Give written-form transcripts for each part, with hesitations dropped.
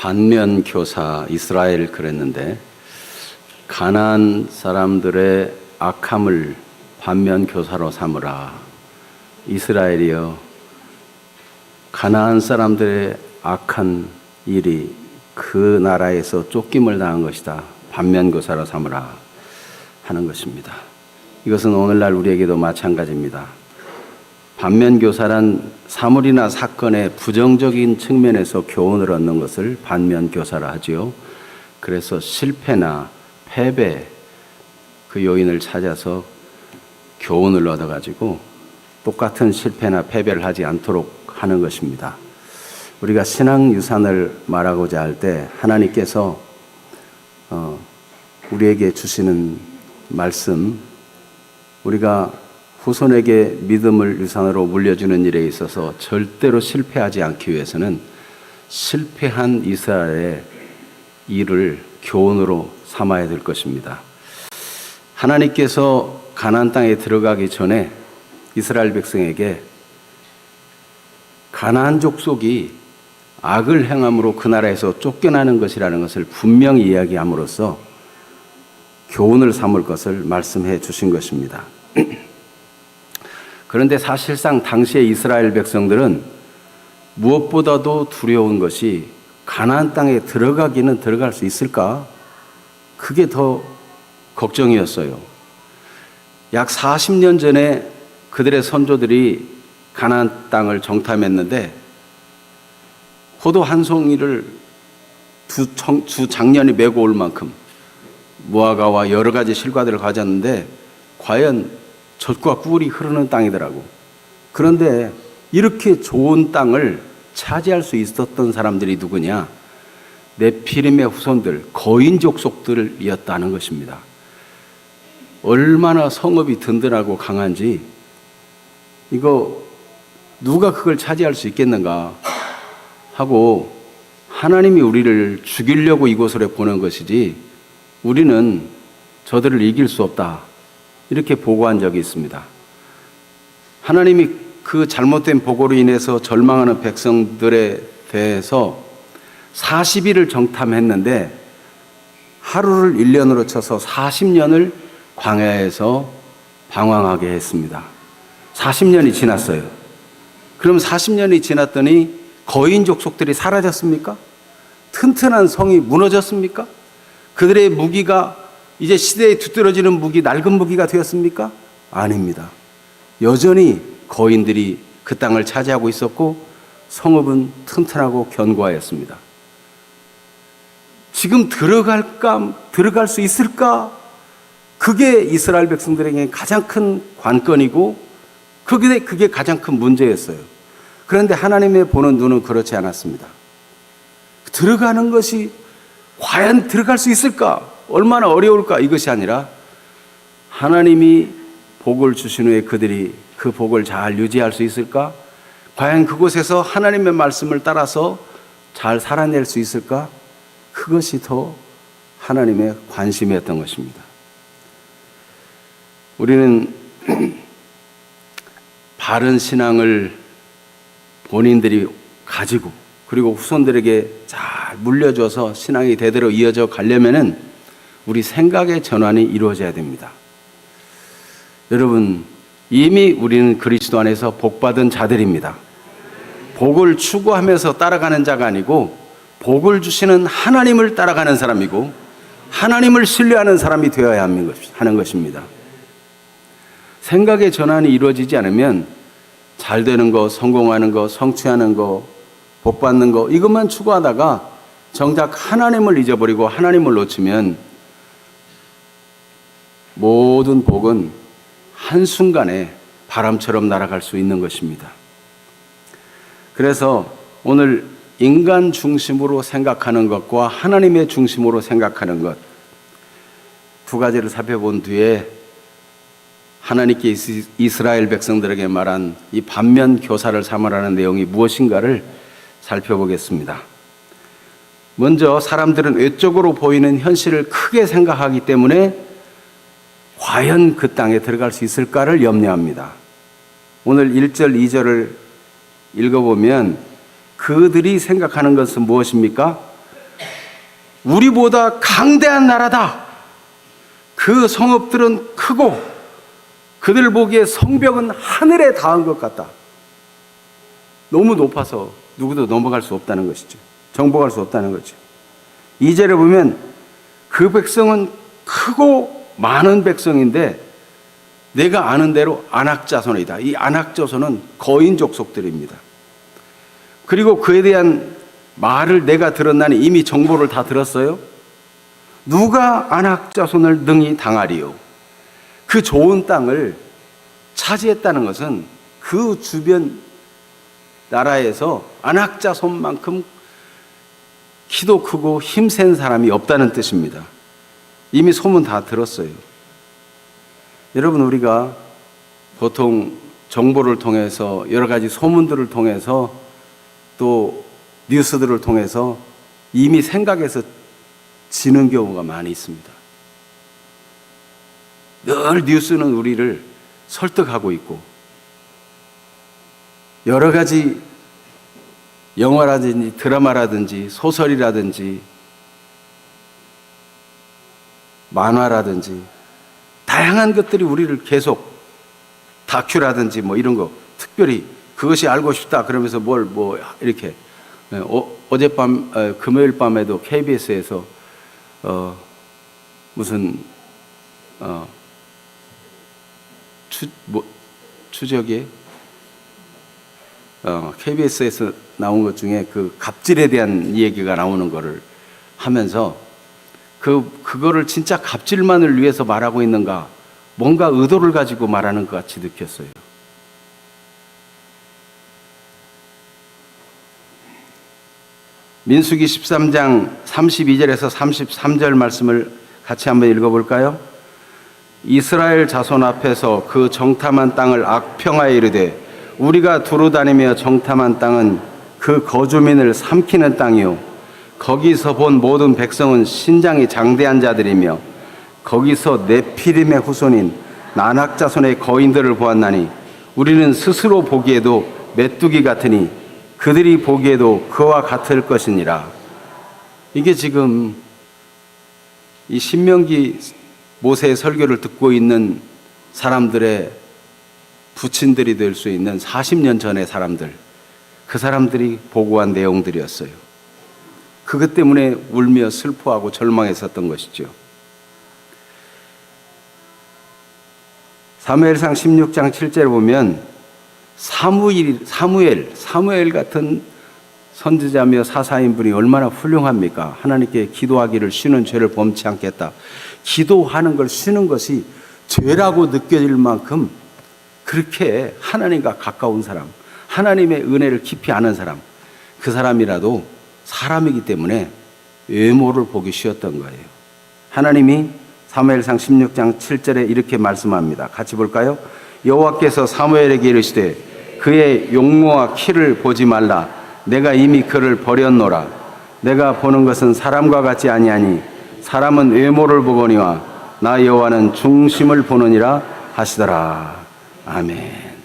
반면교사 이스라엘 그랬는데, 가나안 사람들의 악함을 반면교사로 삼으라. 이스라엘이여, 가나안 사람들의 악한 일이 그 나라에서 쫓김을 당한 것이다. 반면교사로 삼으라 하는 것입니다. 이것은 오늘날 우리에게도 마찬가지입니다. 반면교사란 사물이나 사건의 부정적인 측면에서 교훈을 얻는 것을 반면교사라 하지요. 그래서 실패나 패배, 그 요인을 찾아서 교훈을 얻어가지고 똑같은 실패나 패배를 하지 않도록 하는 것입니다. 우리가 신앙유산을 말하고자 할 때 하나님께서 우리에게 주시는 말씀, 우리가 후손에게 믿음을 유산으로 물려주는 일에 있어서 절대로 실패하지 않기 위해서는 실패한 이스라엘의 일을 교훈으로 삼아야 될 것입니다. 하나님께서 가나안 땅에 들어가기 전에 이스라엘 백성에게 가나안 족속이 악을 행함으로 그 나라에서 쫓겨나는 것이라는 것을 분명히 이야기함으로써 교훈을 삼을 것을 말씀해 주신 것입니다. 그런데 사실상 당시의 이스라엘 백성들은 무엇보다도 두려운 것이 가나안 땅에 들어가기는 들어갈 수 있을까? 그게 더 걱정이었어요. 약 40년 전에 그들의 선조들이 가나안 땅을 정탐했는데 포도 한 송이를 두 장년이 메고 올 만큼 무화과와 여러 가지 실과들을 가졌는데 과연 젖과 꿀이 흐르는 땅이더라고. 그런데 이렇게 좋은 땅을 차지할 수 있었던 사람들이 누구냐? 네피림의 후손들, 거인 족속들이었다는 것입니다. 얼마나 성읍이 든든하고 강한지, 이거 누가 그걸 차지할 수 있겠는가 하고 하나님이 우리를 죽이려고 이곳으로 보낸 것이지 우리는 저들을 이길 수 없다, 이렇게 보고한 적이 있습니다. 하나님이 그 잘못된 보고로 인해서 절망하는 백성들에 대해서 40일을 정탐했는데 하루를 1년으로 쳐서 40년을 광야에서 방황하게 했습니다. 40년이 지났어요. 그럼 40년이 지났더니 거인 족속들이 사라졌습니까? 튼튼한 성이 무너졌습니까? 그들의 무기가 이제 시대에 뒤떨어지는 무기, 낡은 무기가 되었습니까? 아닙니다. 여전히 거인들이 그 땅을 차지하고 있었고 성읍은 튼튼하고 견고하였습니다. 지금 들어갈 수 있을까? 그게 이스라엘 백성들에게 가장 큰 관건이고 그게 가장 큰 문제였어요. 그런데 하나님의 보는 눈은 그렇지 않았습니다. 들어가는 것이 과연 들어갈 수 있을까? 얼마나 어려울까? 이것이 아니라 하나님이 복을 주신 후에 그들이 그 복을 잘 유지할 수 있을까? 과연 그곳에서 하나님의 말씀을 따라서 잘 살아낼 수 있을까? 그것이 더 하나님의 관심이었던 것입니다. 우리는 바른 신앙을 본인들이 가지고 그리고 후손들에게 잘 물려줘서 신앙이 대대로 이어져 가려면은 우리 생각의 전환이 이루어져야 됩니다. 여러분, 이미 우리는 그리스도 안에서 복받은 자들입니다. 복을 추구하면서 따라가는 자가 아니고 복을 주시는 하나님을 따라가는 사람이고 하나님을 신뢰하는 사람이 되어야 하는 것입니다. 생각의 전환이 이루어지지 않으면 잘 되는 거, 성공하는 거, 성취하는 거, 복받는 거 이것만 추구하다가 정작 하나님을 잊어버리고 하나님을 놓치면 모든 복은 한순간에 바람처럼 날아갈 수 있는 것입니다. 그래서 오늘 인간 중심으로 생각하는 것과 하나님의 중심으로 생각하는 것 두 가지를 살펴본 뒤에 하나님께 이스라엘 백성들에게 말한 이 반면 교사를 삼으라는 내용이 무엇인가를 살펴보겠습니다. 먼저 사람들은 외적으로 보이는 현실을 크게 생각하기 때문에 과연 그 땅에 들어갈 수 있을까를 염려합니다. 오늘 1절, 2절을 읽어보면 그들이 생각하는 것은 무엇입니까? 우리보다 강대한 나라다. 그 성읍들은 크고 그들 보기에 성벽은 하늘에 닿은 것 같다. 너무 높아서 누구도 넘어갈 수 없다는 것이죠. 정복할 수 없다는 거죠. 2절에 보면 그 백성은 크고 많은 백성인데 내가 아는 대로 안악자손이다. 이 안악자손은 거인 족속들입니다. 그리고 그에 대한 말을 내가 들었나니 이미 정보를 다 들었어요. 누가 안악자손을 능히 당하리요. 그 좋은 땅을 차지했다는 것은 그 주변 나라에서 안악자손만큼 키도 크고 힘센 사람이 없다는 뜻입니다. 이미 소문 다 들었어요. 여러분, 우리가 보통 정보를 통해서 여러 가지 소문들을 통해서 또 뉴스들을 통해서 이미 생각해서 지는 경우가 많이 있습니다. 늘 뉴스는 우리를 설득하고 있고 여러 가지 영화라든지 드라마라든지 소설이라든지 만화라든지 다양한 것들이 우리를 계속 다큐라든지 뭐 이런 거 특별히 그것이 알고 싶다 그러면서 뭐 이렇게 어젯밤 금요일 밤에도 KBS에서 무슨 추적에 KBS에서 나온 것 중에 그 갑질에 대한 얘기가 나오는 거를 하면서 그거를 진짜 갑질만을 위해서 말하고 있는가, 뭔가 의도를 가지고 말하는 것 같이 느꼈어요. 민수기 13장 32절에서 33절 말씀을 같이 한번 읽어볼까요? 이스라엘 자손 앞에서 그 정탐한 땅을 악평하여 이르되 우리가 두루 다니며 정탐한 땅은 그 거주민을 삼키는 땅이요 거기서 본 모든 백성은 신장이 장대한 자들이며 거기서 네피림의 후손인 나낙자손의 거인들을 보았나니 우리는 스스로 보기에도 메뚜기 같으니 그들이 보기에도 그와 같을 것이니라. 이게 지금 이 신명기 모세의 설교를 듣고 있는 사람들의 부친들이 될 수 있는 40년 전의 사람들, 그 사람들이 보고한 내용들이었어요. 그것 때문에 울며 슬퍼하고 절망했었던 것이죠. 사무엘상 16장 7절에 보면 사무엘 같은 선지자며 사사인분이 얼마나 훌륭합니까? 하나님께 기도하기를 쉬는 죄를 범치 않겠다. 기도하는 걸 쉬는 것이 죄라고 느껴질 만큼 그렇게 하나님과 가까운 사람, 하나님의 은혜를 깊이 아는 사람, 그 사람이라도 사람이기 때문에 외모를 보기 쉬웠던 거예요. 하나님이 사무엘상 16장 7절에 이렇게 말씀합니다. 같이 볼까요? 여호와께서 사무엘에게 이르시되 그의 용모와 키를 보지 말라. 내가 이미 그를 버렸노라. 내가 보는 것은 사람과 같지 아니하니 사람은 외모를 보거니와 나 여호와는 중심을 보느니라 하시더라. 아멘.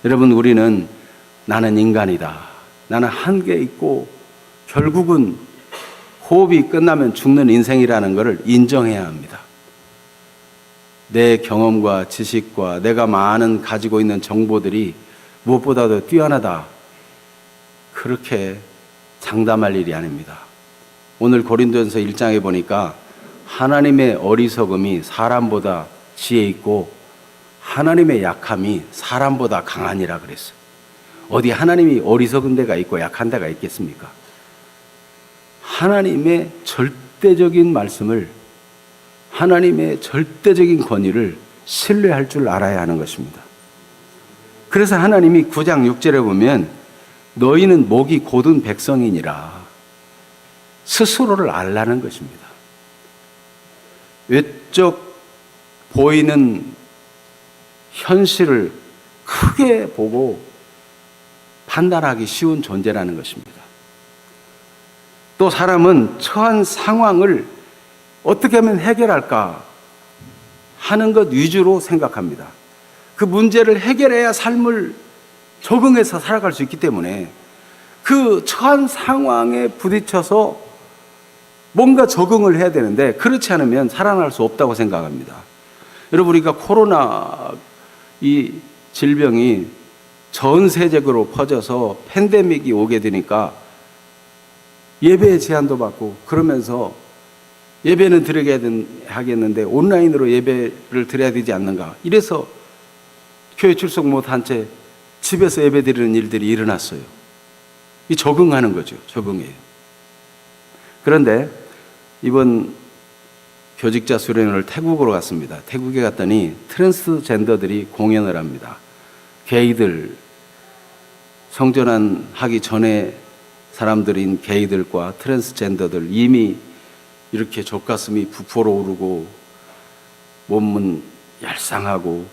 여러분, 우리는 나는 인간이다. 나는 한계 있고 결국은 호흡이 끝나면 죽는 인생이라는 것을 인정해야 합니다. 내 경험과 지식과 내가 많은 가지고 있는 정보들이 무엇보다도 뛰어나다. 그렇게 장담할 일이 아닙니다. 오늘 고린도전서 1장에 보니까 하나님의 어리석음이 사람보다 지혜 있고 하나님의 약함이 사람보다 강하니라 그랬어요. 어디 하나님이 어리석은 데가 있고 약한 데가 있겠습니까? 하나님의 절대적인 말씀을, 하나님의 절대적인 권위를 신뢰할 줄 알아야 하는 것입니다. 그래서 하나님이 9장 6절에 보면 너희는 목이 곧은 백성이니라 스스로를 알라는 것입니다. 외적 보이는 현실을 크게 보고 판단하기 쉬운 존재라는 것입니다. 또 사람은 처한 상황을 어떻게 하면 해결할까 하는 것 위주로 생각합니다. 그 문제를 해결해야 삶을 적응해서 살아갈 수 있기 때문에 그 처한 상황에 부딪혀서 뭔가 적응을 해야 되는데 그렇지 않으면 살아날 수 없다고 생각합니다. 여러분, 우리가 코로나 이 질병이 전 세계적으로 퍼져서 팬데믹이 오게 되니까 예배의 제한도 받고 그러면서 예배는 드려야 하겠는데 온라인으로 예배를 드려야 되지 않는가. 이래서 교회 출석 못한 채 집에서 예배 드리는 일들이 일어났어요. 이 적응하는 거죠. 적응해요. 그런데 이번 교직자 수련회를 태국으로 갔습니다. 태국에 갔더니 트랜스젠더들이 공연을 합니다. 게이들, 성전환 하기 전에 사람들인 게이들과 트랜스젠더들, 이미 이렇게 젖가슴이 부풀어 오르고 몸은 얄쌍하고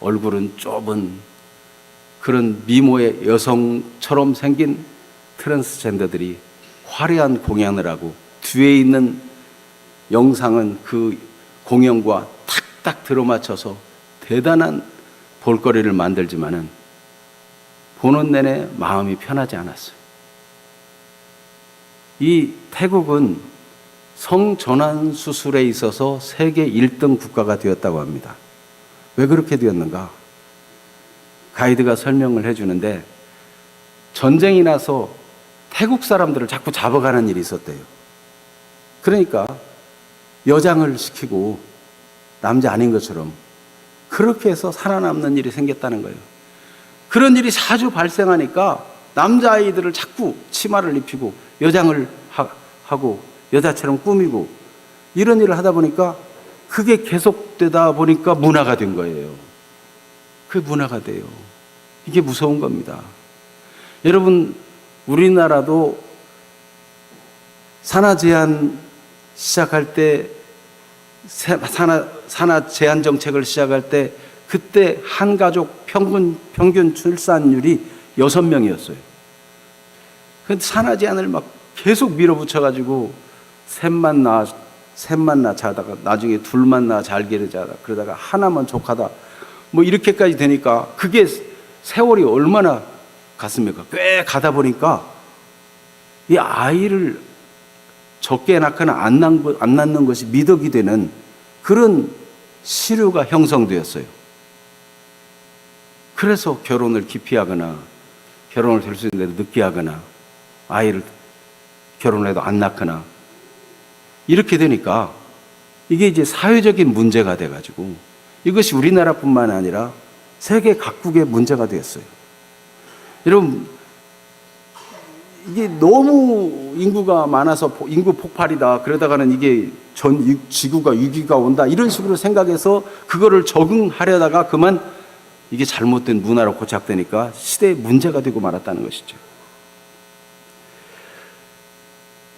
얼굴은 좁은 그런 미모의 여성처럼 생긴 트랜스젠더들이 화려한 공연을 하고 뒤에 있는 영상은 그 공연과 탁탁 들어맞춰서 대단한 볼거리를 만들지만은 보는 내내 마음이 편하지 않았어요. 이 태국은 성전환 수술에 있어서 세계 1등 국가가 되었다고 합니다. 왜 그렇게 되었는가? 가이드가 설명을 해주는데 전쟁이 나서 태국 사람들을 자꾸 잡아가는 일이 있었대요. 그러니까 여장을 시키고 남자 아닌 것처럼 그렇게 해서 살아남는 일이 생겼다는 거예요. 그런 일이 자주 발생하니까 남자아이들을 자꾸 치마를 입히고 여장을 하고 여자처럼 꾸미고 이런 일을 하다 보니까 그게 계속되다 보니까 문화가 된 거예요. 그게 문화가 돼요. 이게 무서운 겁니다. 여러분, 우리나라도 산하 제한 시작할 때 산하 제한 정책을 시작할 때 그때 한 가족 평균 출산율이 6명이었어요. 근데 산하 제한을 막 계속 밀어붙여가지고 셋만 낳자다가 나중에 둘만 낳아 잘 기르자다 그러다가 하나만 족하다 뭐 이렇게까지 되니까 그게 세월이 얼마나 갔습니까? 꽤 가다 보니까 이 아이를 적게 낳거나 안 낳는 것이 미덕이 되는 그런 시류가 형성되었어요. 그래서 결혼을 기피하거나 결혼을 될 수 있는데도 늦게 하거나 아이를 결혼해도 안 낳거나 이렇게 되니까 이게 이제 사회적인 문제가 돼가지고 이것이 우리나라뿐만 아니라 세계 각국의 문제가 되었어요. 여러분, 이게 너무 인구가 많아서 인구 폭발이다. 그러다가는 이게 전 지구가 위기가 온다. 이런 식으로 생각해서 그거를 적응하려다가 그만 이게 잘못된 문화로 고착되니까 시대의 문제가 되고 말았다는 것이죠.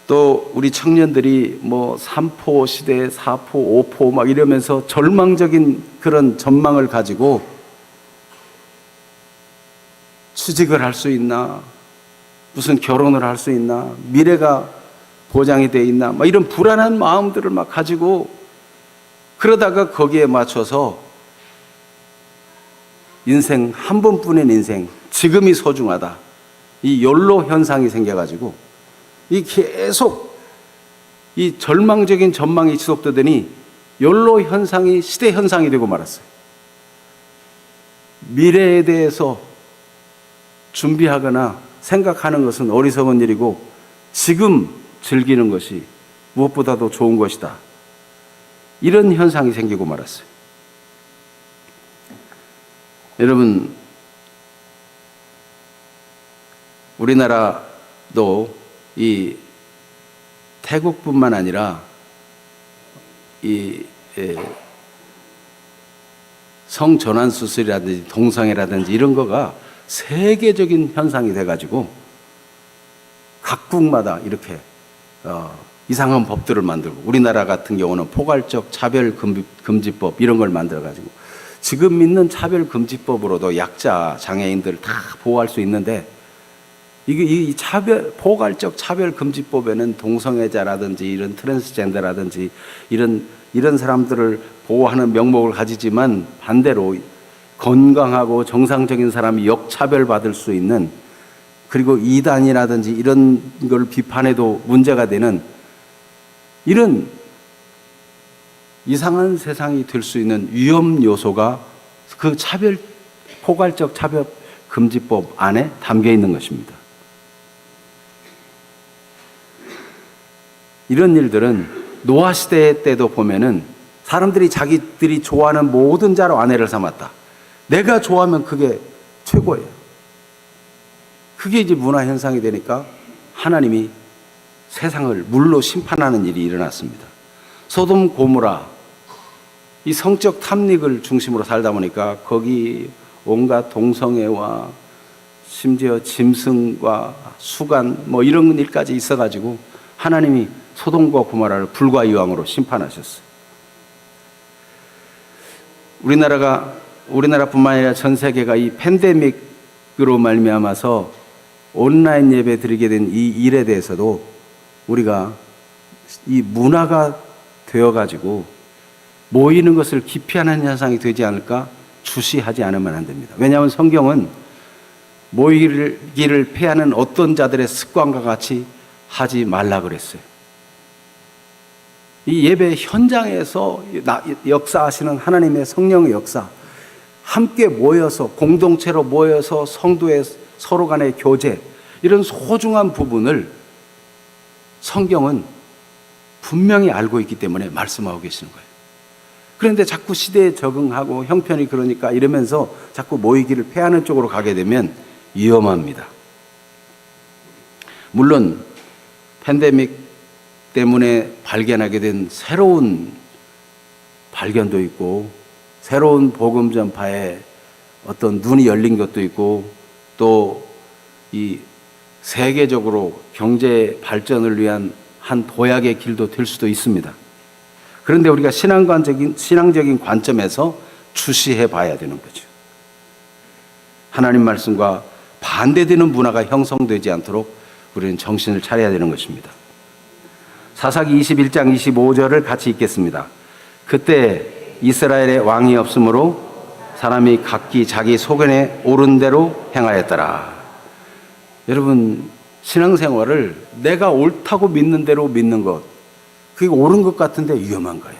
또 우리 청년들이 뭐 3포 시대, 4포, 5포 막 이러면서 절망적인 그런 전망을 가지고 취직을 할 수 있나, 무슨 결혼을 할 수 있나, 미래가 보장이 돼 있나, 막 이런 불안한 마음들을 막 가지고 그러다가 거기에 맞춰서 인생 한 번뿐인 인생, 지금이 소중하다. 이 욜로 현상이 생겨가지고 이 계속 이 절망적인 전망이 지속되더니 욜로 현상이 시대 현상이 되고 말았어요. 미래에 대해서 준비하거나 생각하는 것은 어리석은 일이고 지금 즐기는 것이 무엇보다도 좋은 것이다. 이런 현상이 생기고 말았어요. 여러분, 우리나라도 이 태국뿐만 아니라 이 성전환 수술이라든지 동성애라든지 이런 거가 세계적인 현상이 돼가지고 각국마다 이렇게 이상한 법들을 만들고 우리나라 같은 경우는 포괄적 차별금지법 이런 걸 만들어가지고 지금 있는 차별금지법으로도 약자, 장애인들을 다 보호할 수 있는데 이 포괄적 차별금지법에는 동성애자라든지 이런 트랜스젠더라든지 이런 사람들을 보호하는 명목을 가지지만 반대로 건강하고 정상적인 사람이 역차별받을 수 있는 그리고 이단이라든지 이런 걸 비판해도 문제가 되는 이런 이상한 세상이 될 수 있는 위험 요소가 그 포괄적 차별 금지법 안에 담겨 있는 것입니다. 이런 일들은 노아 시대 때도 보면은 사람들이 자기들이 좋아하는 모든 자로 아내를 삼았다. 내가 좋아하면 그게 최고예요. 그게 이제 문화 현상이 되니까 하나님이 세상을 물로 심판하는 일이 일어났습니다. 소돔 고모라, 이 성적 탐닉을 중심으로 살다 보니까 거기 온갖 동성애와 심지어 짐승과 수간 뭐 이런 일까지 있어가지고 하나님이 소돔과 고모라를 불과 이왕으로 심판하셨어요. 우리나라뿐만 아니라 전 세계가 이 팬데믹으로 말미암아서 온라인 예배 드리게 된 이 일에 대해서도 우리가 이 문화가 되어가지고 모이는 것을 기피하는 현상이 되지 않을까 주시하지 않으면 안 됩니다. 왜냐하면 성경은 모이기를 패하는 어떤 자들의 습관과 같이 하지 말라 그랬어요. 이 예배 현장에서 역사하시는 하나님의 성령의 역사, 함께 모여서 공동체로 모여서 성도의 서로 간의 교제, 이런 소중한 부분을 성경은 분명히 알고 있기 때문에 말씀하고 계시는 거예요. 그런데 자꾸 시대에 적응하고 형편이 그러니까 이러면서 자꾸 모이기를 패하는 쪽으로 가게 되면 위험합니다. 물론 팬데믹 때문에 발견하게 된 새로운 발견도 있고 새로운 복음 전파에 어떤 눈이 열린 것도 있고 또 이 세계적으로 경제 발전을 위한 한 도약의 길도 될 수도 있습니다. 그런데 우리가 신앙적인 관점에서 주시해 봐야 되는 거죠. 하나님 말씀과 반대되는 문화가 형성되지 않도록 우리는 정신을 차려야 되는 것입니다. 사사기 21장 25절을 같이 읽겠습니다. 그때 이스라엘에 왕이 없으므로 사람이 각기 자기 소견에 옳은 대로 행하였더라. 여러분, 신앙생활을 내가 옳다고 믿는 대로 믿는 것, 그게 옳은 것 같은데 위험한 거예요.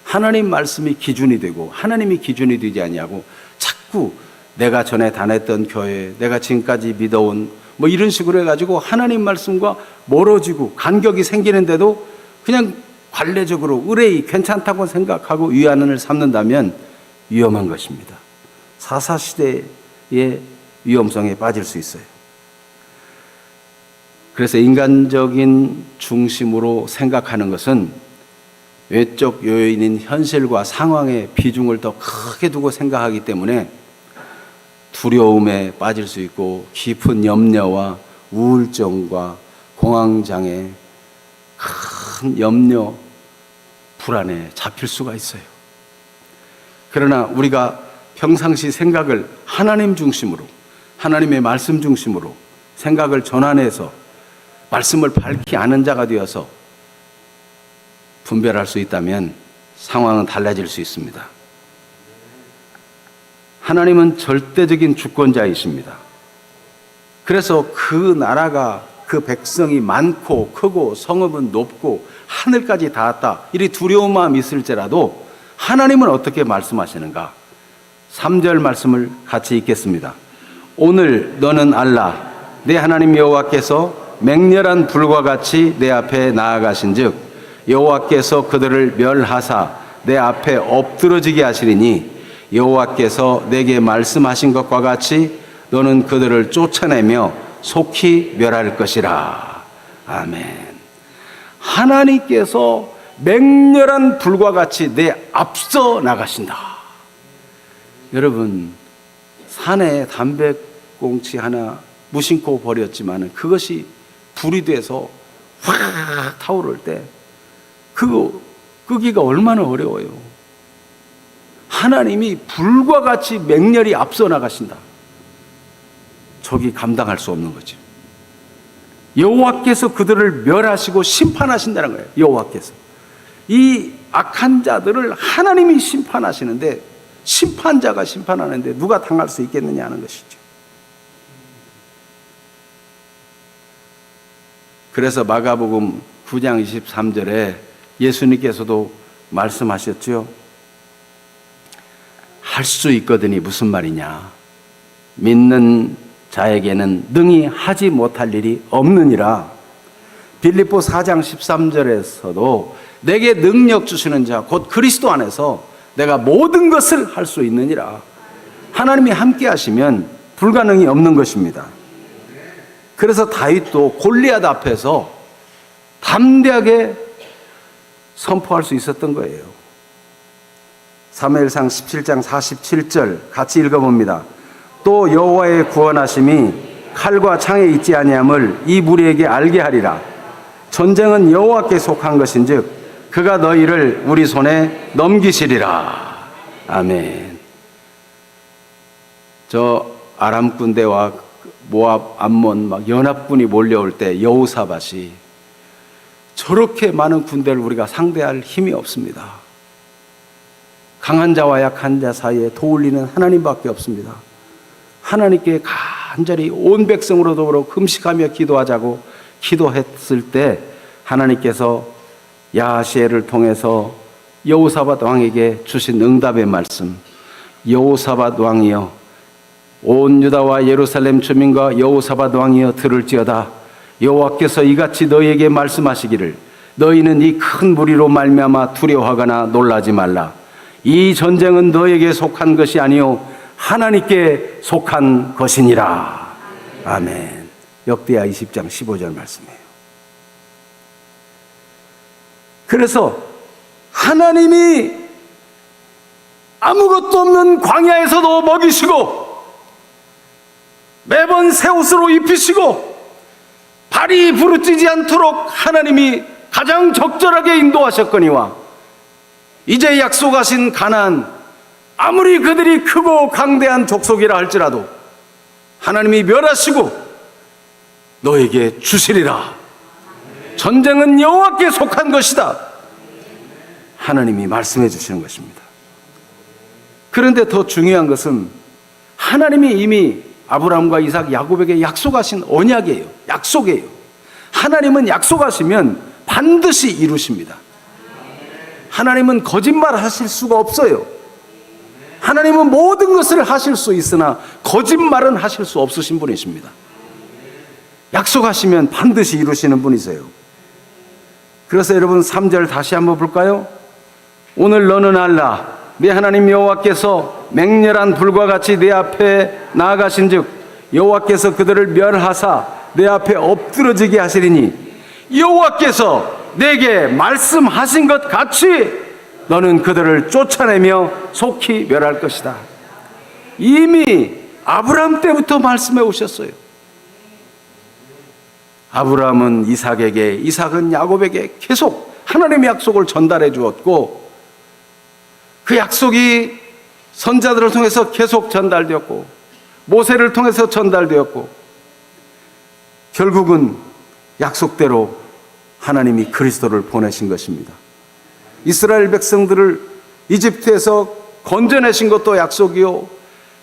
하나님 말씀이 기준이 되고 하나님이 기준이 되지 아니하고 자꾸 내가 전에 다녔던 교회, 내가 지금까지 믿어온 뭐 이런 식으로 해가지고 하나님 말씀과 멀어지고 간격이 생기는데도 그냥 관례적으로 의뢰이 괜찮다고 생각하고 위안을 삼는다면 위험한 것입니다. 사사시대의 위험성에 빠질 수 있어요. 그래서 인간적인 중심으로 생각하는 것은 외적 요인인 현실과 상황에 비중을 더 크게 두고 생각하기 때문에 두려움에 빠질 수 있고 깊은 염려와 우울증과 공황장애, 큰 염려, 불안에 잡힐 수가 있어요. 그러나 우리가 평상시 생각을 하나님 중심으로, 하나님의 말씀 중심으로 생각을 전환해서 말씀을 밝히 아는 자가 되어서 분별할 수 있다면 상황은 달라질 수 있습니다. 하나님은 절대적인 주권자이십니다. 그래서 그 나라가, 그 백성이 많고 크고 성읍은 높고 하늘까지 닿았다, 이리 두려운 마음이 있을지라도 하나님은 어떻게 말씀하시는가? 3절 말씀을 같이 읽겠습니다. 오늘 너는 알라, 내 하나님 여호와께서 맹렬한 불과 같이 내 앞에 나아가신즉 여호와께서 그들을 멸하사 내 앞에 엎드러지게 하시리니 여호와께서 내게 말씀하신 것과 같이 너는 그들을 쫓아내며 속히 멸할 것이라. 아멘. 하나님께서 맹렬한 불과 같이 내 앞서 나가신다. 여러분, 산에 담배꽁치 하나 무심코 버렸지만 그것이 불이 돼서 확 타오를 때 그거 끄기가 얼마나 어려워요. 하나님이 불과 같이 맹렬히 앞서 나가신다. 적이 감당할 수 없는 거죠. 여호와께서 그들을 멸하시고 심판하신다는 거예요. 여호와께서 이 악한 자들을 하나님이 심판하시는데, 심판자가 심판하는데 누가 당할 수 있겠느냐 하는 것이죠. 그래서 마가복음 9장 23절에 예수님께서도 말씀하셨죠. 할 수 있거든이 무슨 말이냐. 믿는 자에게는 능히 하지 못할 일이 없느니라. 빌립보 4장 13절에서도 내게 능력 주시는 자 곧 그리스도 안에서 내가 모든 것을 할 수 있느니라. 하나님이 함께 하시면 불가능이 없는 것입니다. 그래서 다윗도 골리앗 앞에서 담대하게 선포할 수 있었던 거예요. 사무엘상 17장 47절 같이 읽어봅니다. 또 여호와의 구원하심이 칼과 창에 있지 아니함을 이 무리에게 알게 하리라. 전쟁은 여호와께 속한 것인즉 그가 너희를 우리 손에 넘기시리라. 아멘. 저 아람 군대와 모압, 암몬 막 연합군이 몰려올 때 여호사밧이 저렇게 많은 군대를 우리가 상대할 힘이 없습니다. 강한 자와 약한 자 사이에 도울리는 하나님밖에 없습니다. 하나님께 간절히 온 백성으로 더불어 금식하며 기도하자고 기도했을 때 하나님께서 야하시엘을 통해서 여호사밧 왕에게 주신 응답의 말씀, 여호사밧 왕이여 온 유다와 예루살렘 주민과 여호사밧 왕이여 들을지어다. 여호와께서 이같이 너희에게 말씀하시기를 너희는 이 큰 무리로 말미암아 두려워하거나 놀라지 말라. 이 전쟁은 너에게 속한 것이 아니요 하나님께 속한 것이니라. 아멘. 역대하 20장 15절 말씀이에요. 그래서 하나님이 아무것도 없는 광야에서도 먹이시고 매번 새 옷으로 입히시고 발이 부르짖지 않도록 하나님이 가장 적절하게 인도하셨거니와 이제 약속하신 가나안, 아무리 그들이 크고 강대한 족속이라 할지라도 하나님이 멸하시고 너에게 주시리라. 전쟁은 여호와께 속한 것이다. 하나님이 말씀해 주시는 것입니다. 그런데 더 중요한 것은 하나님이 이미 아브라함과 이삭, 야곱에게 약속하신 언약이에요. 약속이에요. 하나님은 약속하시면 반드시 이루십니다. 하나님은 거짓말 하실 수가 없어요. 하나님은 모든 것을 하실 수 있으나 거짓말은 하실 수 없으신 분이십니다. 약속하시면 반드시 이루시는 분이세요. 그래서 여러분 3절 다시 한번 볼까요? 오늘 너는 알라 내 하나님 여호와께서 맹렬한 불과 같이 내 앞에 나아가신즉 여호와께서 그들을 멸하사 내 앞에 엎드러지게 하시리니 여호와께서 내게 말씀하신 것 같이 너는 그들을 쫓아내며 속히 멸할 것이다. 이미 아브라함 때부터 말씀해 오셨어요. 아브라함은 이삭에게, 이삭은 야곱에게 계속 하나님의 약속을 전달해 주었고 그 약속이 선자들을 통해서 계속 전달되었고 모세를 통해서 전달되었고 결국은 약속대로 하나님이 그리스도를 보내신 것입니다. 이스라엘 백성들을 이집트에서 건져내신 것도 약속이요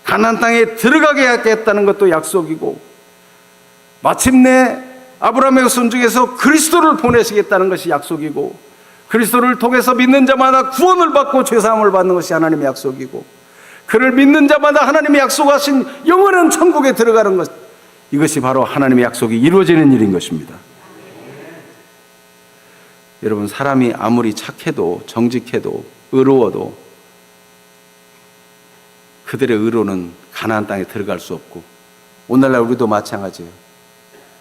가나안 땅에 들어가게 하겠다는 것도 약속이고 마침내 아브라함의 손 중에서 그리스도를 보내시겠다는 것이 약속이고 그리스도를 통해서 믿는 자마다 구원을 받고 죄사함을 받는 것이 하나님의 약속이고 그를 믿는 자마다 하나님의 약속하신 영원한 천국에 들어가는 것, 이것이 바로 하나님의 약속이 이루어지는 일인 것입니다. 여러분, 사람이 아무리 착해도 정직해도 의로워도 그들의 의로는 가나안 땅에 들어갈 수 없고 오늘날 우리도 마찬가지예요.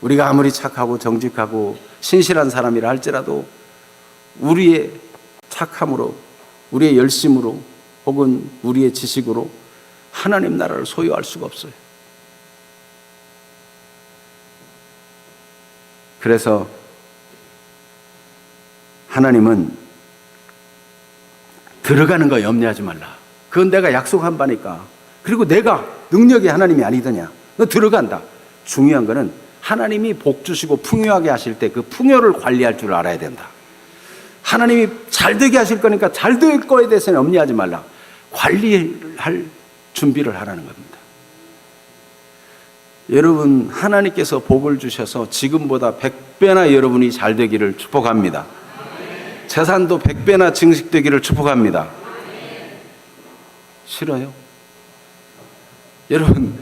우리가 아무리 착하고 정직하고 신실한 사람이라 할지라도 우리의 착함으로 우리의 열심으로 혹은 우리의 지식으로 하나님 나라를 소유할 수가 없어요. 그래서 하나님은 들어가는 거 염려하지 말라. 그건 내가 약속한 바니까. 그리고 내가 능력이 하나님이 아니더냐. 너 들어간다. 중요한 거는 하나님이 복 주시고 풍요하게 하실 때 그 풍요를 관리할 줄 알아야 된다. 하나님이 잘 되게 하실 거니까 잘 될 거에 대해서는 염려하지 말라. 관리할 준비를 하라는 겁니다. 여러분, 하나님께서 복을 주셔서 지금보다 100배나 여러분이 잘 되기를 축복합니다. 재산도 100배나 증식되기를 축복합니다. 싫어요? 여러분,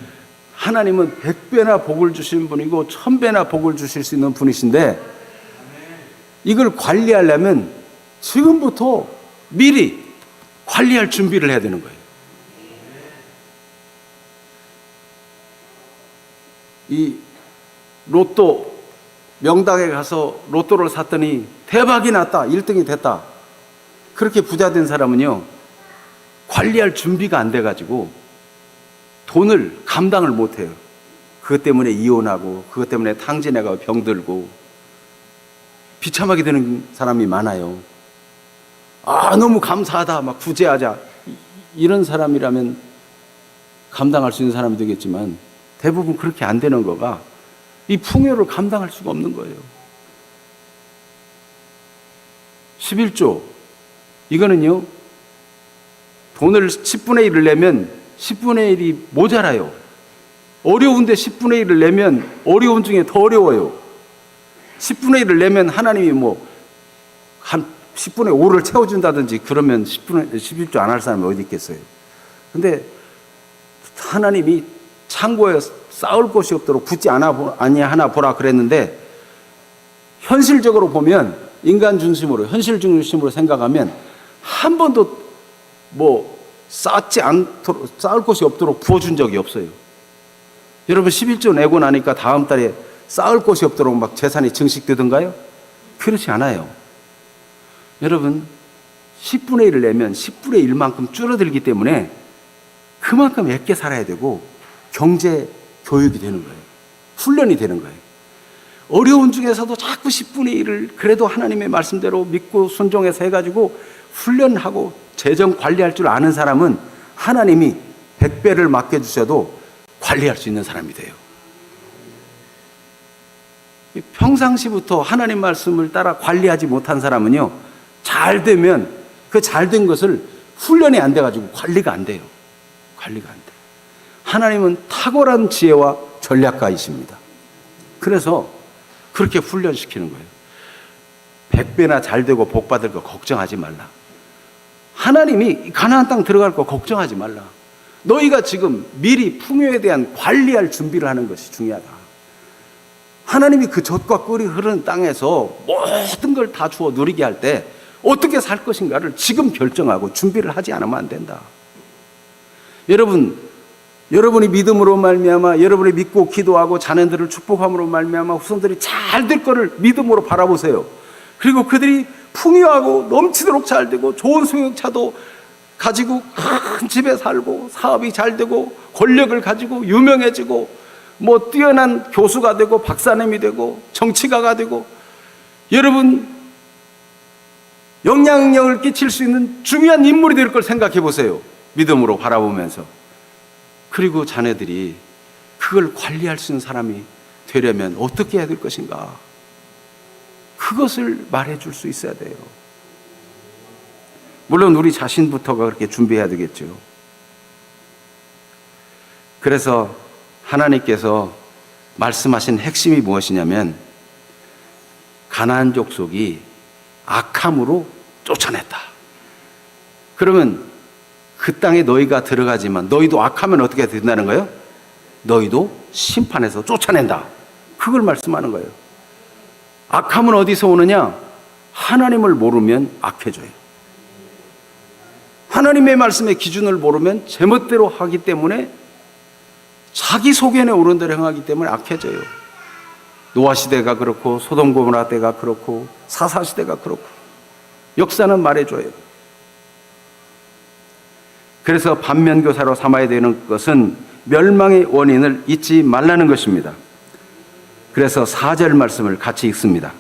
하나님은 100배나 복을 주신 분이고 1000배나 복을 주실 수 있는 분이신데, 이걸 관리하려면 지금부터 미리 관리할 준비를 해야 되는 거예요. 이 로또 명당에 가서 로또를 샀더니 대박이 났다, 1등이 됐다, 그렇게 부자 된 사람은요, 관리할 준비가 안 돼가지고 돈을 감당을 못해요. 그것 때문에 이혼하고, 그것 때문에 탕진해가고 병들고 비참하게 되는 사람이 많아요. 너무 감사하다, 막 구제하자, 이런 사람이라면 감당할 수 있는 사람이 되겠지만, 대부분 그렇게 안 되는 거가 이 풍요를 감당할 수가 없는 거예요. 11조, 이거는요, 돈을 10분의 1을 내면 10분의 1이 모자라요. 어려운데 10분의 1을 내면 어려운 중에 더 어려워요. 10분의 1을 내면 하나님이 한 10분의 5를 채워준다든지 그러면 11조 안 할 사람이 어디 있겠어요. 근데 하나님이 창고에 쌓을 곳이 없도록 붓지 아니하나 보라 그랬는데, 현실적으로 보면, 인간 중심으로, 현실 중심으로 생각하면 한 번도 쌓을 곳이 없도록 부어준 적이 없어요. 여러분, 11조 내고 나니까 다음 달에 쌓을 곳이 없도록 막 재산이 증식되던가요? 그렇지 않아요. 여러분, 10분의 1을 내면 10분의 1만큼 줄어들기 때문에 그만큼 애께 살아야 되고, 경제 교육이 되는 거예요. 훈련이 되는 거예요. 어려운 중에서도 자꾸 10분의 1을 그래도 하나님의 말씀대로 믿고 순종해서 해가지고 훈련하고 재정 관리할 줄 아는 사람은 하나님이 100배를 맡겨주셔도 관리할 수 있는 사람이 돼요. 평상시부터 하나님 말씀을 따라 관리하지 못한 사람은요, 잘 되면 그 잘 된 것을 훈련이 안 돼가지고 관리가 안 돼요. 관리가 안 돼요. 하나님은 탁월한 지혜와 전략가이십니다. 그래서 그렇게 훈련시키는 거예요. 100배나 잘 되고 복 받을 거 걱정하지 말라. 하나님이 가나안 땅 들어갈 거 걱정하지 말라. 너희가 지금 미리 풍요에 대한 관리할 준비를 하는 것이 중요하다. 하나님이 그 젖과 꿀이 흐르는 땅에서 모든 걸 다 주어 누리게 할 때 어떻게 살 것인가를 지금 결정하고 준비를 하지 않으면 안 된다. 여러분이 믿음으로 말미암아, 여러분이 믿고 기도하고 자녀들을 축복함으로 말미암아 후손들이 잘 될 거를 믿음으로 바라보세요. 그리고 그들이 풍요하고 넘치도록 잘 되고 좋은 승용차도 가지고 큰 집에 살고 사업이 잘 되고 권력을 가지고 유명해지고 뛰어난 교수가 되고 박사님이 되고 정치가가 되고, 여러분 영향력을 끼칠 수 있는 중요한 인물이 될 걸 생각해 보세요. 믿음으로 바라보면서. 그리고 자녀들이 그걸 관리할 수 있는 사람이 되려면 어떻게 해야 될 것인가, 그것을 말해 줄 수 있어야 돼요. 물론 우리 자신부터가 그렇게 준비해야 되겠죠. 그래서 하나님께서 말씀하신 핵심이 무엇이냐면, 가나안 족속이 악함으로 쫓아냈다. 그러면 그 땅에 너희가 들어가지만 너희도 악하면 어떻게 된다는 거예요? 너희도 심판해서 쫓아낸다. 그걸 말씀하는 거예요. 악함은 어디서 오느냐? 하나님을 모르면 악해져요. 하나님의 말씀의 기준을 모르면 제멋대로 하기 때문에, 자기 소견에 오른 대로 행하기 때문에 악해져요. 노아 시대가 그렇고 소돔 고모라 때가 그렇고 사사 시대가 그렇고 역사는 말해줘요. 그래서 반면교사로 삼아야 되는 것은 멸망의 원인을 잊지 말라는 것입니다. 그래서 4절 말씀을 같이 읽습니다.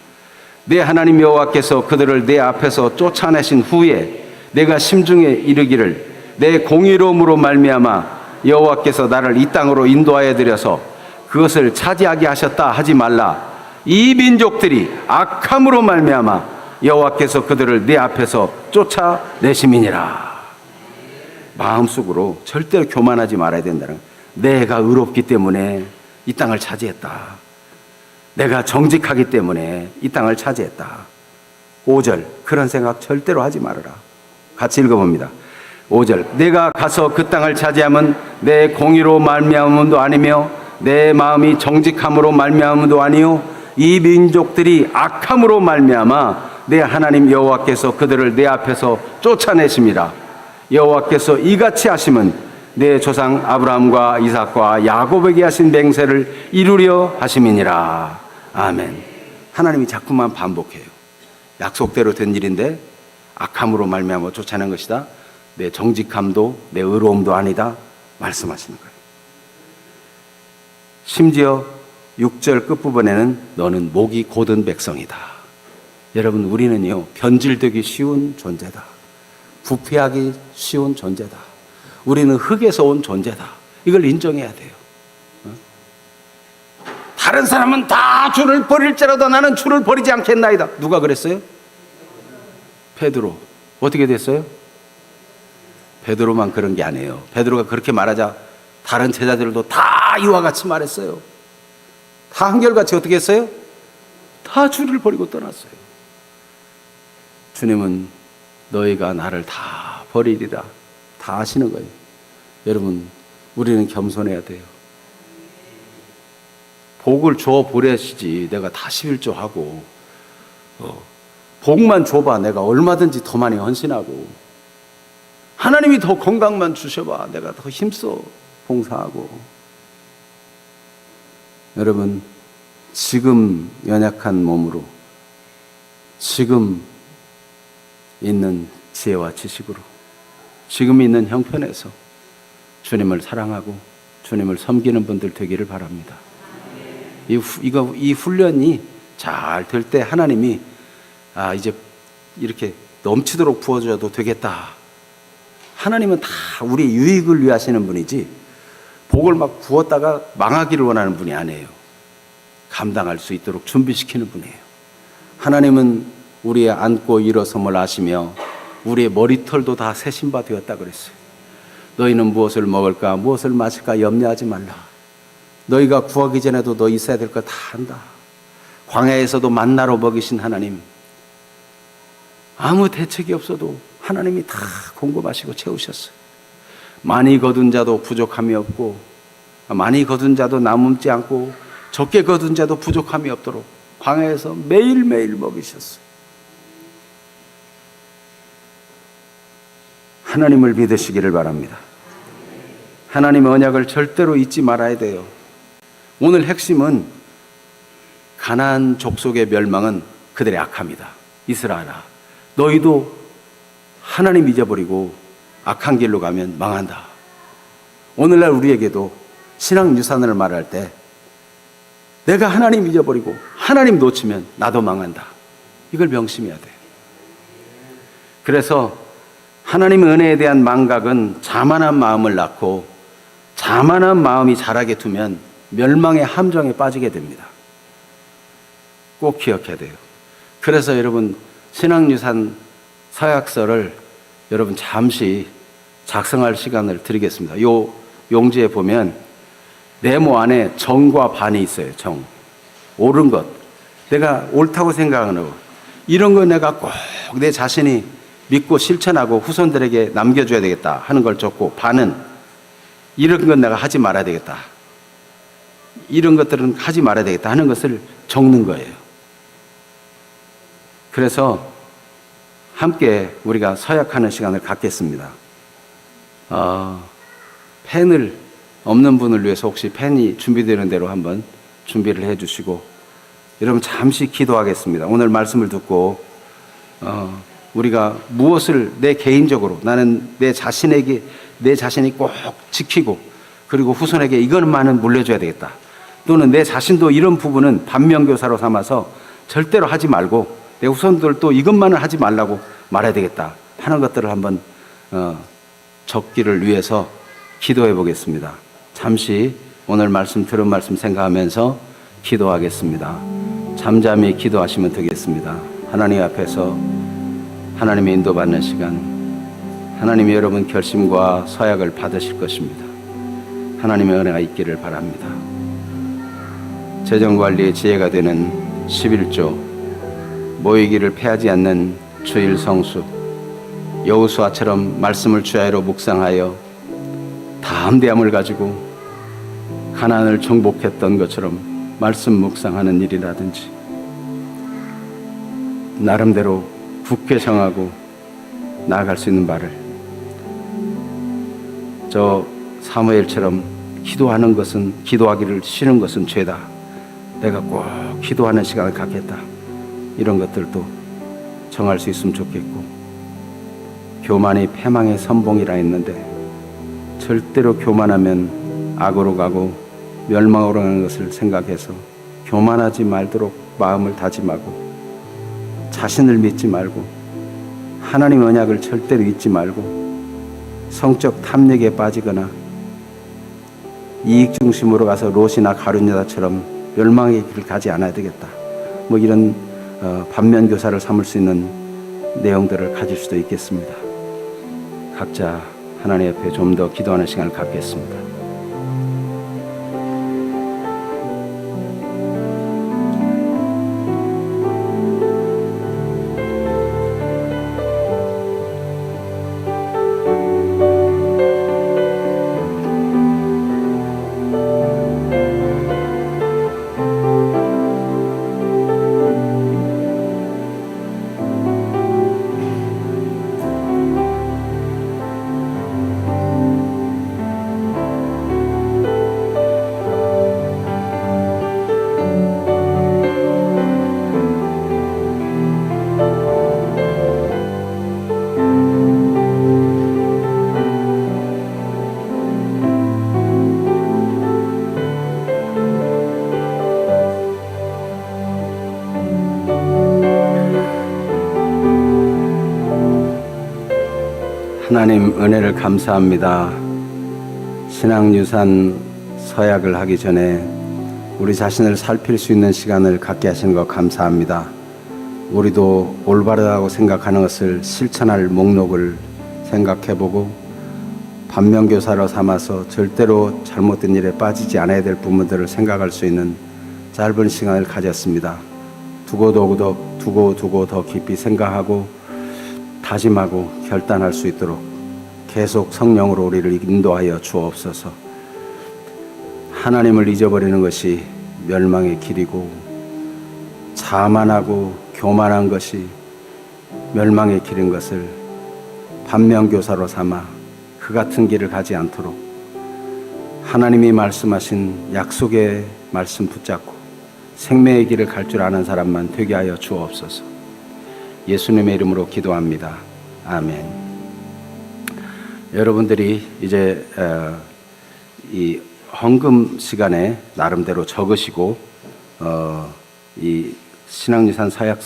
내 하나님 여호와께서 그들을 내 앞에서 쫓아내신 후에 내가 심중에 이르기를, 내 공의로움으로 말미암아 여호와께서 나를 이 땅으로 인도하여 드려서 그것을 차지하게 하셨다 하지 말라. 이 민족들이 악함으로 말미암아 여호와께서 그들을 내 앞에서 쫓아내심이니라. 마음속으로 절대로 교만하지 말아야 된다는 거예요. 내가 의롭기 때문에, 이 땅을 차지했다. 내가 정직하기 때문에 이 땅을 차지했다. 5절, 그런 생각 절대로 하지 말아라. 같이 읽어봅니다. 5절, 내가 가서 그 땅을 차지하면 내 공의로 말미암음도 아니며 내 마음이 정직함으로 말미암음도 아니요 이 민족들이 악함으로 말미암아 내 하나님 여호와께서 그들을 내 앞에서 쫓아내심이라. 여호와께서 이같이 하심은 내 조상 아브라함과 이삭과 야곱에게 하신 맹세를 이루려 하심이니라. 아멘. 하나님이 자꾸만 반복해요. 약속대로 된 일인데 악함으로 말미암아 쫓아낸 것이다. 내 정직함도 내 의로움도 아니다 말씀하시는 거예요. 심지어 6절 끝부분에는 너는 목이 곧은 백성이다. 여러분, 우리는요 변질되기 쉬운 존재다. 부패하기 쉬운 존재다. 우리는 흙에서 온 존재다. 이걸 인정해야 돼요. 다른 사람은 다 주를 버릴지라도 나는 주를 버리지 않겠나이다. 누가 그랬어요? 베드로. 어떻게 됐어요? 베드로만 그런 게 아니에요. 베드로가 그렇게 말하자 다른 제자들도 다 이와 같이 말했어요. 다 한결같이 어떻게 했어요? 다 주를 버리고 떠났어요. 주님은 너희가 나를 다 버리리라 다 아시는 거예요. 여러분, 우리는 겸손해야 돼요. 복을 줘 보내시지 내가 다 11조 하고 복만 줘봐 내가 얼마든지 더 많이 헌신하고 하나님이 더 건강만 주셔봐 내가 더 힘써 봉사하고. 여러분, 지금 연약한 몸으로 지금 있는 지혜와 지식으로 지금 있는 형편에서 주님을 사랑하고 주님을 섬기는 분들 되기를 바랍니다. 이 훈련이 잘 될 때 하나님이 이제 이렇게 넘치도록 부어줘도 되겠다. 하나님은 다 우리 유익을 위하시는 분이지 복을 막 부었다가 망하기를 원하는 분이 아니에요. 감당할 수 있도록 준비시키는 분이에요. 하나님은 우리의 앉고 일어섬을 아시며 우리의 머리털도 다 세신 바 되었다 그랬어요. 너희는 무엇을 먹을까 무엇을 마실까 염려하지 말라. 너희가 구하기 전에도 너 있어야 될 거 다 한다. 광야에서도 만나로 먹이신 하나님, 아무 대책이 없어도 하나님이 다 공급하시고 채우셨어요. 많이 거둔 자도 부족함이 없고 많이 거둔 자도 남음지 않고 적게 거둔 자도 부족함이 없도록 광야에서 매일매일 먹이셨어요. 하나님을 믿으시기를 바랍니다. 하나님의 언약을 절대로 잊지 말아야 돼요. 오늘 핵심은 가나안 족속의 멸망은 그들의 악함이다. 이스라엘아, 너희도 하나님 잊어버리고 악한 길로 가면 망한다. 오늘날 우리에게도 신앙 유산을 말할 때 내가 하나님 잊어버리고 하나님 놓치면 나도 망한다. 이걸 명심해야 돼. 그래서 하나님의 은혜에 대한 망각은 자만한 마음을 낳고 자만한 마음이 자라게 두면 멸망의 함정에 빠지게 됩니다. 꼭 기억해야 돼요. 그래서 여러분 신앙유산 서약서를 여러분 잠시 작성할 시간을 드리겠습니다. 요 용지에 보면 네모 안에 정과 반이 있어요. 정. 옳은 것. 내가 옳다고 생각하는 것. 이런 거 내가 꼭 내 자신이 믿고 실천하고 후손들에게 남겨줘야 되겠다 하는 걸 적고, 반은 이런 건 내가 하지 말아야 되겠다. 이런 것들은 하지 말아야 되겠다 하는 것을 적는 거예요. 그래서 함께 우리가 서약하는 시간을 갖겠습니다. 펜을 없는 분을 위해서 혹시 펜이 준비되는 대로 한번 준비를 해 주시고, 여러분 잠시 기도하겠습니다. 오늘 말씀을 듣고 우리가 무엇을 내 개인적으로 나는 내 자신이 꼭 지키고 그리고 후손에게 이것만은 물려줘야 되겠다, 또는 내 자신도 이런 부분은 반면교사로 삼아서 절대로 하지 말고 내 후손들도 이것만은 하지 말라고 말해야 되겠다 하는 것들을 한번 적기를 위해서 기도해 보겠습니다. 잠시 오늘 말씀 들은 말씀 생각하면서 기도하겠습니다. 잠잠히 기도하시면 되겠습니다. 하나님 앞에서 하나님의 인도받는 시간, 하나님이 여러분 결심과 서약을 받으실 것입니다. 하나님의 은혜가 있기를 바랍니다. 재정관리의 지혜가 되는 11조, 모이기를 패하지 않는 주일 성수, 여호수아처럼 말씀을 주야로 묵상하여 담대함을 가지고 가나안을 정복했던 것처럼 말씀 묵상하는 일이라든지, 나름대로 굳게 정하고 나아갈 수 있는 바를, 저 사무엘처럼 기도하기를 쉬는 것은 죄다, 내가 꼭 기도하는 시간을 갖겠다, 이런 것들도 정할 수 있으면 좋겠고, 교만이 패망의 선봉이라 했는데 절대로 교만하면 악으로 가고 멸망으로 가는 것을 생각해서 교만하지 말도록 마음을 다짐하고, 자신을 믿지 말고 하나님 언약을 절대로 잊지 말고, 성적 탐닉에 빠지거나 이익 중심으로 가서 롯이나 가룟유다처럼 멸망의 길을 가지 않아야 되겠다, 뭐 이런 반면 교사를 삼을 수 있는 내용들을 가질 수도 있겠습니다. 각자 하나님 앞에 좀 더 기도하는 시간을 갖겠습니다. 하나님 은혜를 감사합니다. 신앙유산 서약을 하기 전에 우리 자신을 살필 수 있는 시간을 갖게 하시는 것 감사합니다. 우리도 올바르다고 생각하는 것을 실천할 목록을 생각해보고 반면교사로 삼아서 절대로 잘못된 일에 빠지지 않아야 될 부분들을 생각할 수 있는 짧은 시간을 가졌습니다. 두고 더 깊이 생각하고 다짐하고 결단할 수 있도록 계속 성령으로 우리를 인도하여 주옵소서. 하나님을 잊어버리는 것이 멸망의 길이고, 자만하고 교만한 것이 멸망의 길인 것을 반면교사로 삼아 그 같은 길을 가지 않도록 하나님이 말씀하신 약속의 말씀 붙잡고 생명의 길을 갈 줄 아는 사람만 되게 하여 주옵소서. 예수님의 이름으로 기도합니다. 아멘. 여러분들이 이제 이 헌금 시간에 나름대로 적으시고 이 신앙유산 서약